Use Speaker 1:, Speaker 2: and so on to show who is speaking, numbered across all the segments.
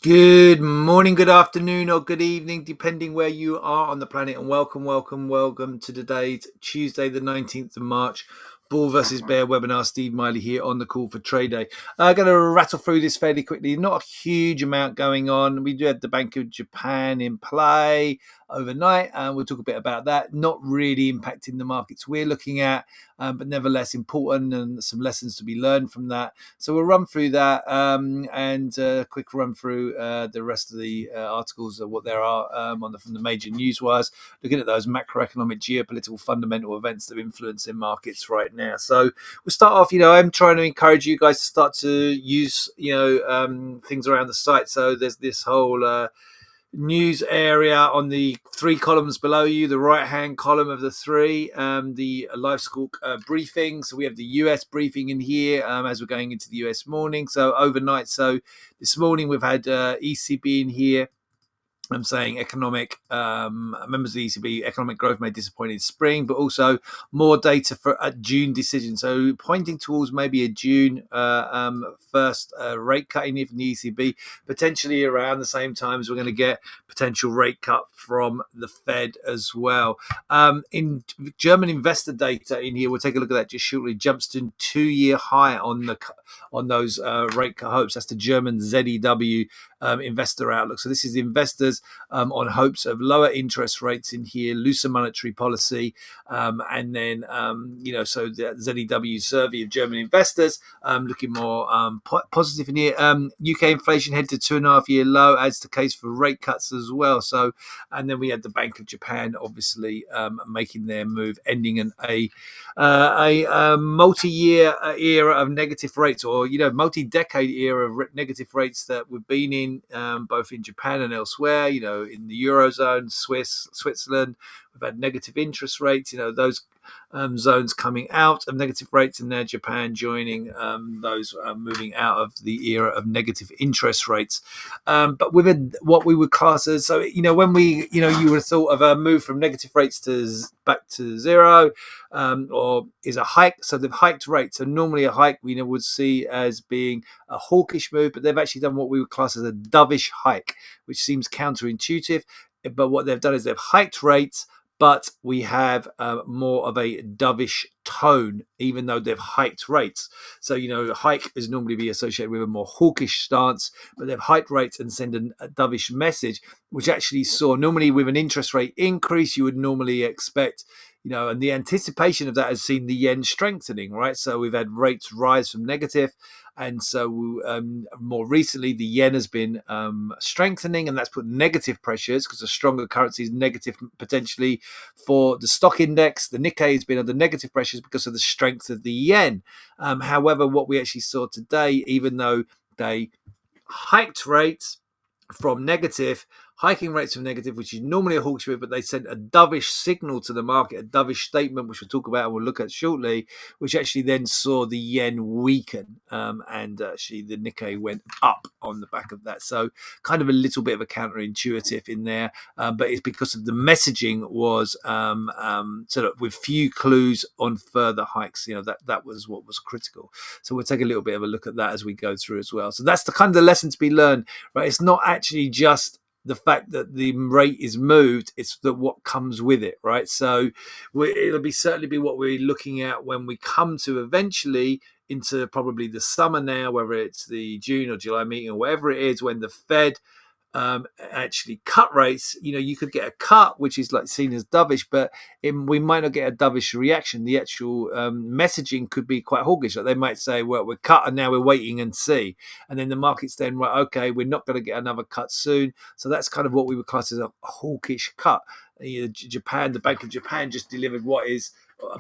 Speaker 1: Good morning, good afternoon, or good evening, depending where you are on the planet. And welcome to today's Tuesday, the 19th of March, Bull versus Bear webinar. Steve Miley here on the call for trade day. I'm going to rattle through this fairly quickly. Not a huge amount going on. We do have the Bank of Japan in play overnight, and we'll talk a bit about that. Not really impacting the markets we're looking at, but nevertheless important and some lessons to be learned from that. So we'll run through that and a quick run through the rest of the articles of what there are from the major news wires, looking at those macroeconomic, geopolitical, fundamental events that are influencing markets right now. So we'll start off. I'm trying to encourage you guys to start to use things around the site. So there's this whole news area on the three columns below you, the right hand column of the three, the live school briefing. So we have the US briefing in here as we're going into the US morning. So overnight, so this morning we've had ECB in here. I'm saying members of the ECB, economic growth may disappoint in spring, but also more data for a June decision. So pointing towards maybe a June first rate cut in here from the ECB, potentially around the same time as we're going to get potential rate cut from the Fed as well. In German investor data in here, we'll take a look at that just shortly. Jumps to 2-year high on those rate cut hopes. That's the German ZEW investor outlook. So this is investors on hopes of lower interest rates in here, looser monetary policy, and then so the ZEW survey of German investors looking more positive in here. UK inflation head to 2.5-year low, adds the case for rate cuts as well. So, and then we had the Bank of Japan obviously making their move, ending a multi-year era of negative rates, or multi-decade era of negative rates that we've been in, both in Japan and elsewhere. In the Eurozone, Switzerland, we've had negative interest rates. Those zones coming out of negative rates, and now Japan joining those moving out of the era of negative interest rates. But with what we would class as, so when we you would have thought of a move from negative rates to back to zero, or is a hike. So they've hiked rates. So normally a hike we would see as being a hawkish move, but they've actually done what we would class as a dovish hike, which seems counterintuitive. But what they've done is they've hiked rates, but we have more of a dovish tone, even though they've hiked rates. So, hike is normally be associated with a more hawkish stance, but they've hiked rates and send a dovish message, which actually saw normally with an interest rate increase, you would normally expect, and the anticipation of that has seen the yen strengthening, right? So we've had rates rise from negative. And so more recently, the yen has been strengthening, and that's put negative pressures because a stronger currency is negative potentially for the stock index. The Nikkei has been under negative pressures because of the strength of the yen. However, what we actually saw today, even though they hiked rates from negative, hiking rates from negative, which is normally a hawkish move, but they sent a dovish signal to the market, a dovish statement, which we'll talk about and we'll look at shortly, which actually then saw the yen weaken, and actually the Nikkei went up on the back of that. So kind of a little bit of a counterintuitive in there, but it's because of the messaging was sort of with few clues on further hikes. That was what was critical. So we'll take a little bit of a look at that as we go through as well. So that's the kind of the lesson to be learned, right? It's not actually just the fact that the rate is moved, it's that what comes with it, right? So it'll certainly be what we're looking at when we come to eventually into probably the summer now, whether it's the June or July meeting or whatever it is, when the Fed actually cut rates. You could get a cut, which is like seen as dovish, but we might not get a dovish reaction. The actual messaging could be quite hawkish. Like they might say, well, we're cut and now we're waiting and see. And then the market's then, right, okay, we're not going to get another cut soon. So that's kind of what we would class as a hawkish cut. Japan, the Bank of Japan just delivered what is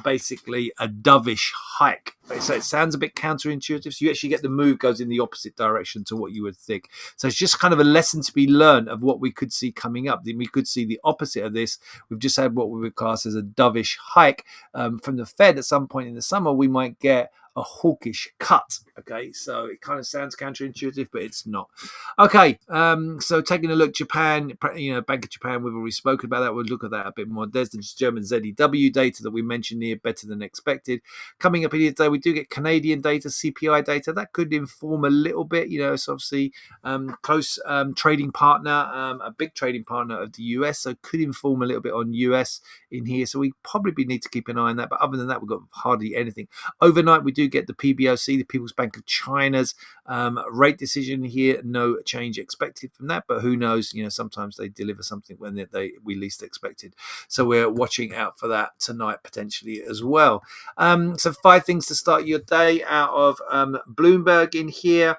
Speaker 1: basically a dovish hike. So it sounds a bit counterintuitive. So you actually get the move goes in the opposite direction to what you would think. So it's just kind of a lesson to be learned of what we could see coming up. Then we could see the opposite of this. We've just had what we would class as a dovish hike from the Fed. At some point in the summer, we might get a hawkish cut. Okay, so it kind of sounds counterintuitive, but it's not. Okay, so taking a look, Japan, Bank of Japan, we've already spoken about that. We'll look at that a bit more. There's the German ZEW data that we mentioned here, better than expected. Coming up in here today, we do get Canadian data, CPI data. That could inform a little bit. It's obviously close trading partner, a big trading partner of the US, so could inform a little bit on US in here. So we probably need to keep an eye on that. But other than that, we've got hardly anything. Overnight, we do get the PBOC, the People's Bank of China's rate decision here. No change expected from that, but who knows? Sometimes they deliver something when we least expected. So we're watching out for that tonight potentially as well. So 5 things to start your day out of Bloomberg in here.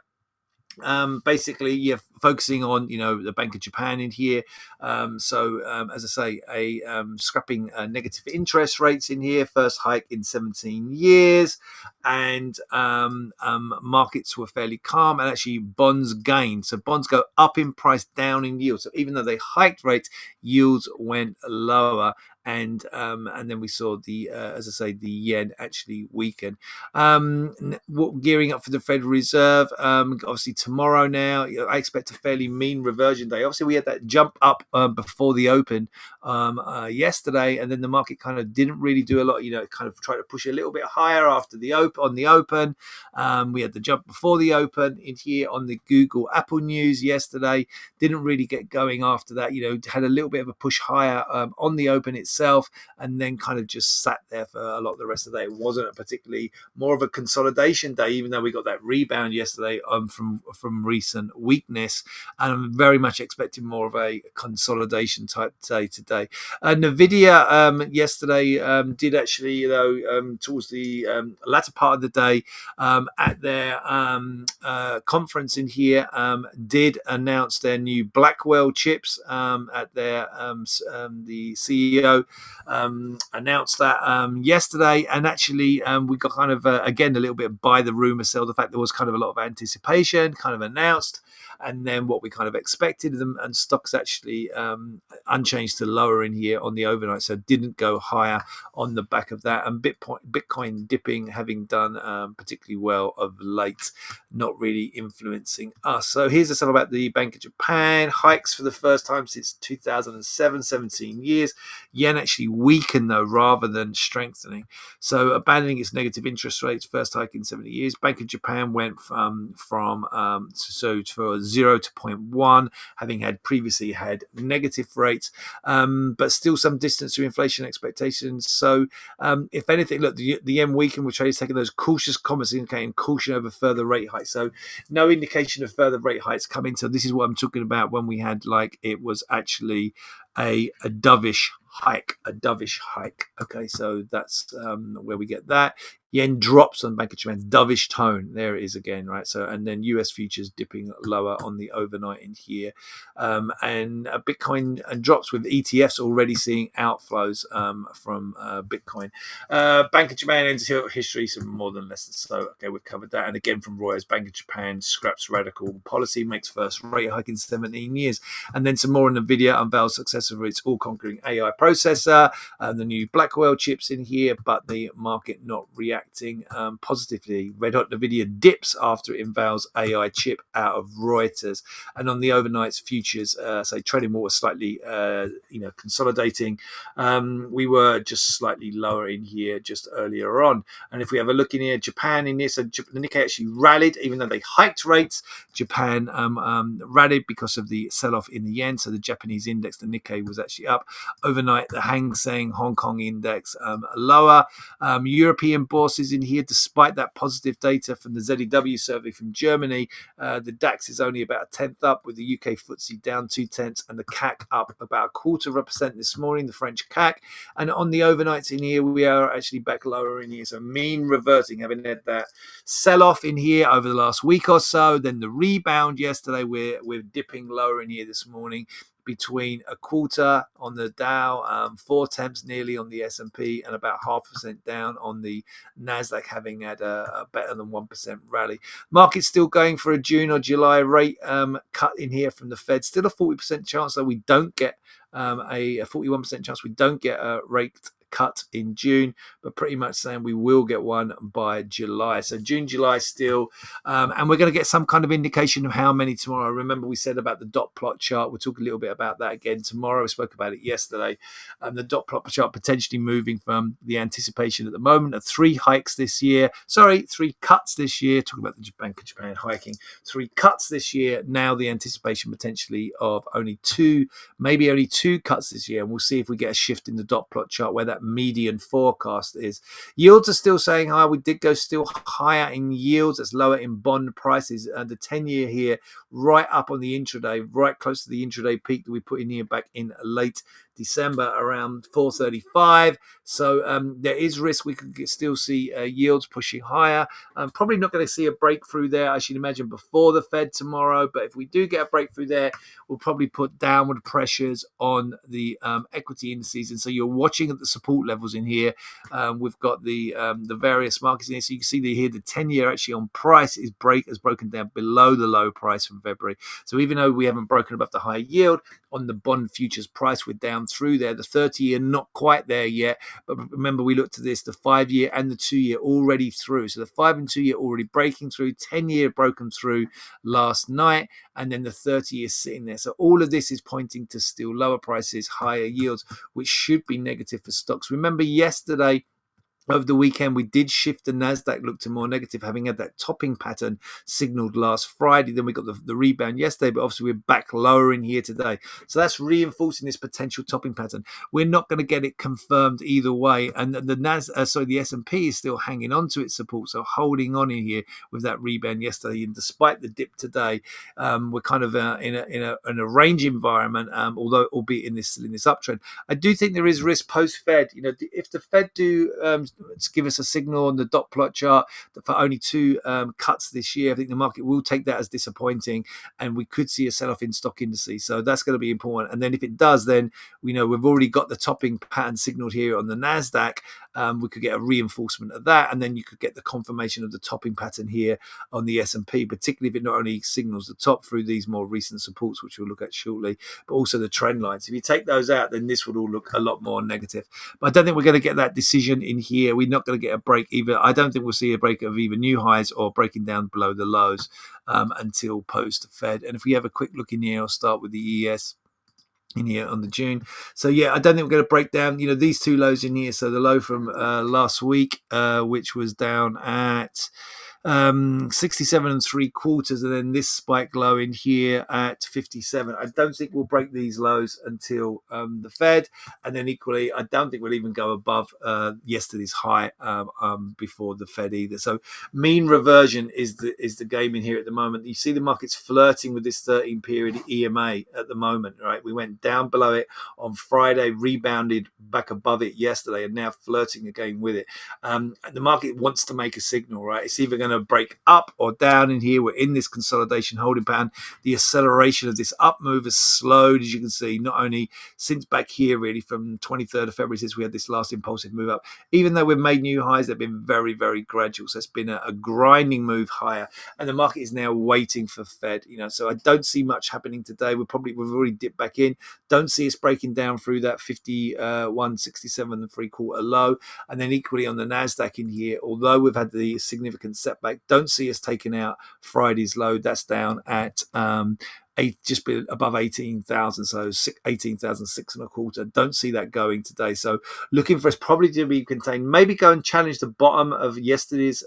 Speaker 1: Basically, you're focusing on the Bank of Japan in here. As I say, scrapping negative interest rates in here, first hike in 17 years, and markets were fairly calm, and actually bonds gained. So bonds go up in price, down in yield. So even though they hiked rates, yields went lower. And then we saw the yen actually weaken. Gearing up for the Federal Reserve. Obviously tomorrow now, I expect a fairly mean reversion day. Obviously we had that jump up before the open yesterday, and then the market kind of didn't really do a lot. Kind of tried to push a little bit higher after the open. We had the jump before the open in here on the Google Apple news yesterday. Didn't really get going after that. Had a little bit of a push higher on the open itself, and then kind of just sat there for a lot of the rest of the day. It wasn't a particularly more of a consolidation day, even though we got that rebound yesterday from recent weakness, and I'm very much expecting more of a consolidation type day today. Nvidia yesterday did actually, towards the latter part of the day at their conference in here, did announce their new Blackwell chips at their the CEO announced that yesterday, and actually we got kind of again a little bit buy the rumor, sell the fact. There was kind of a lot of anticipation kind of announced, and then what we kind of expected them, and stocks actually unchanged to lower in here on the overnight, so didn't go higher on the back of that. And Bitcoin dipping, having done particularly well of late, not really influencing us. So here's the stuff about the Bank of Japan. Hikes for the first time since 2007, 17 years. Yen actually weakened though rather than strengthening, so abandoning its negative interest rates, first hike in 70 years. Bank of Japan went from for 0 to 0.1, having previously had negative rates, but still some distance to inflation expectations. So if anything, look, the yen weakened, which is taking those cautious comments indicating caution over further rate hikes. So no indication of further rate hikes coming. So this is what I'm talking about when we had it was actually a dovish hike. Okay, so that's where we get that. Yen drops on Bank of Japan's dovish tone. There it is again, right? So, and then US futures dipping lower on the overnight in here, and Bitcoin drops with ETFs already seeing outflows from Bitcoin. Bank of Japan ends history some more than less. So, okay, we've covered that. And again from Reuters, Bank of Japan scraps radical policy, makes first rate hike in 17 years, and then some more on Nvidia unveils successor of its all-conquering AI processor, the new Blackwell chips in here, but the market not reacting positively. Red hot Nvidia dips after it unveils AI chip out of Reuters, and on the overnight's futures, trading more slightly, consolidating. We were just slightly lower in here just earlier on, and if we have a look in here, Japan in this, so the Nikkei actually rallied even though they hiked rates. Japan rallied because of the sell-off in the yen, so the Japanese index, the Nikkei, was actually up overnight. The Hang Seng Hong Kong index lower. European bourses in here, despite that positive data from the ZEW survey from Germany, the DAX is only about a tenth up, with the UK FTSE down 0.2, and the CAC up about 0.25% this morning, the French CAC. And on the overnights in here, we are actually back lower in here, so mean reverting, having had that sell-off in here over the last week or so. Then the rebound yesterday, we're dipping lower in here this morning, between a quarter on the Dow, 4/10 nearly on the S&P, and about 0.5% down on the Nasdaq, having had a better than 1% rally. Market's still going for a June or July rate cut in here from the Fed. Still a 40% chance that we don't get a 41% chance we don't get a rate cut in June, but pretty much saying we will get one by July. So June, July still, and we're going to get some kind of indication of how many tomorrow. Remember we said about the dot plot chart. We'll talk a little bit about that again tomorrow. We spoke about it yesterday. The dot plot chart potentially moving from the anticipation at the moment of 3 cuts this year. Talking about the Bank of Japan hiking, 3 cuts this year. Now the anticipation potentially of only 2, maybe only 2 cuts this year. And we'll see if we get a shift in the dot plot chart where that median forecast is. Yields are still saying higher. We did go still higher in yields. That's lower in bond prices. The 10-year here right up on the intraday, right close to the intraday peak that we put in here back in late December around 435. So there is risk we could still see yields pushing higher. Probably not going to see a breakthrough there, I should imagine, before the Fed tomorrow. But if we do get a breakthrough there, we'll probably put downward pressures on the equity indices. And so you're watching at the support levels in here. We've got the various markets in here. So you can see here the 10-year actually on price has broken down below the low price from February. So even though we haven't broken above the high yield on the bond futures price, we're down through there. The 30-year not quite there yet. But remember, we looked at this, the 5-year and the 2-year already through. So the 5 and 2-year already breaking through, 10-year broken through last night, and then the 30-year sitting there. So all of this is pointing to still lower prices, higher yields, which should be negative for stocks. Remember yesterday, over the weekend, we did shift the Nasdaq, look to more negative, having had that topping pattern signaled last Friday. Then we got the rebound yesterday, but obviously we're back lower in here today. So that's reinforcing this potential topping pattern. We're not going to get it confirmed either way. And the S&P is still hanging on to its support, so holding on in here with that rebound yesterday. And despite the dip today, we're kind of in a range environment, although albeit in this uptrend. I do think there is risk post-Fed. If the Fed do give us a signal on the dot plot chart that for only 2 cuts this year, I think the market will take that as disappointing, and we could see a sell-off in stock indices. So that's going to be important. And then if it does, then we know we've already got the topping pattern signaled here on the Nasdaq. We could get a reinforcement of that, and then you could get the confirmation of the topping pattern here on the S&P, particularly if it not only signals the top through these more recent supports, which we'll look at shortly, but also the trend lines. If you take those out, then this would all look a lot more negative. But I don't think we're going to get that decision in here. We're not going to get a break either. I don't think we'll see a break of either new highs or breaking down below the lows until post-Fed. And if we have a quick look in here, I'll start with the ES in here on the June. So yeah, I don't think we're going to break down, these 2 lows in here. So the low from last week, which was down at 67 3/4, and then this spike low in here at 57. I don't think we'll break these lows until the Fed, and then equally I don't think we'll even go above yesterday's high before the Fed either. So mean reversion is the game in here at the moment. You see the market's flirting with this 13-period EMA at the moment, right? We went down below it on Friday, rebounded back above it yesterday, and now flirting again with it. The market wants to make a signal, right? It's either going to break up or down in here. We're in this consolidation holding pattern. The acceleration of this up move has slowed, as you can see, not only since back here really from 23rd of February, since we had this last impulsive move up. Even though we've made new highs, they've been very, very gradual. So it's been a grinding move higher, and the market is now waiting for Fed. So I don't see much happening today. We've already dipped back in. Don't see us breaking down through that 51.67 3/4 low, and then equally on the Nasdaq in here, although we've had the significant setback, don't see us taking out Friday's low. That's down at just above 18,000, so 18,625. Don't see that going today. So looking for us probably to be contained. Maybe go and challenge the bottom of yesterday's,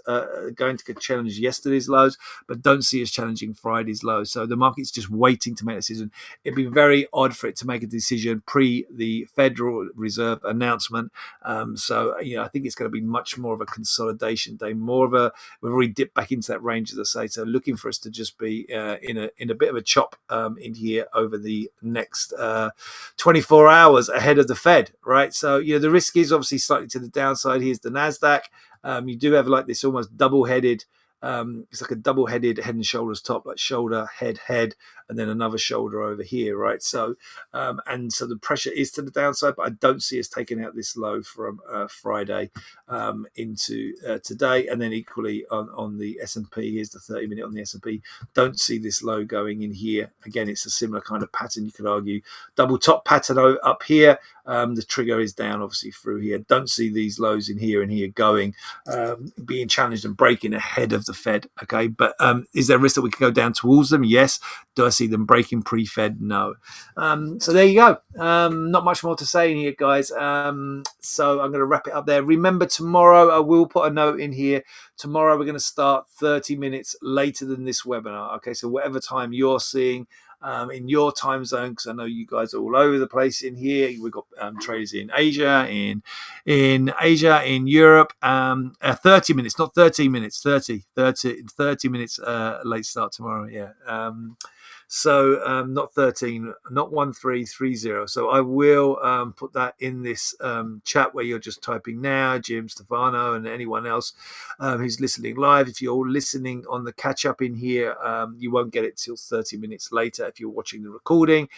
Speaker 1: challenge yesterday's lows, but don't see us challenging Friday's lows. So the market's just waiting to make a decision. It'd be very odd for it to make a decision pre the Federal Reserve announcement. I think it's going to be much more of a consolidation day, we've already dipped back into that range, as I say. So looking for us to just be in a bit of a chop in here over the next 24 hours ahead of the Fed, right? So the risk is obviously slightly to the downside. Here's the Nasdaq. You do have like this almost double-headed. It's like a double-headed head and shoulders top, like shoulder, head, and then another shoulder over here, right? So and so the pressure is to the downside, but I don't see us taking out this low from Friday into today. And then equally on the S&P, here's the 30-minute on the S&P. Don't see this low going in here. Again, it's a similar kind of pattern. You could argue double top pattern up here. The trigger is down obviously through here. Don't see these lows in here and here going, being challenged and breaking ahead of the Fed. Okay, but is there a risk that we could go down towards them? Yes. Do I see them breaking pre-Fed? No. So there you go. Not much more to say in here, guys. So I'm going to wrap it up there. Remember, tomorrow I will put a note in here. Tomorrow we're going to start 30 minutes later than this webinar. Okay, so whatever time you're seeing in your time zone, because I know you guys are all over the place in here. We've got traders in Asia, in Europe. 30 minutes, not 13 minutes, 30 minutes late start tomorrow. Yeah. So not 13, not 1330. So I will put that in this chat where you're just typing now, Jim, Stefano, and anyone else who's listening live. If you're listening on the catch up in here, you won't get it till 30 minutes later if you're watching the recording.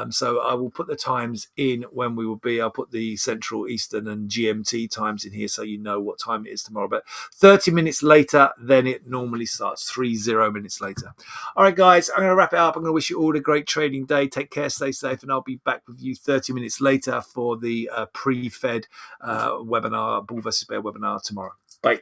Speaker 1: So I will put the times in when we will be. I'll put the Central, Eastern, and GMT times in here so you know what time it is tomorrow. But 30 minutes later than it normally starts, 30 minutes later. All right, guys, I'm going to wrap it up. I'm going to wish you all a great trading day. Take care, stay safe, and I'll be back with you 30 minutes later for the pre-Fed webinar, Bull versus Bear webinar tomorrow. Bye.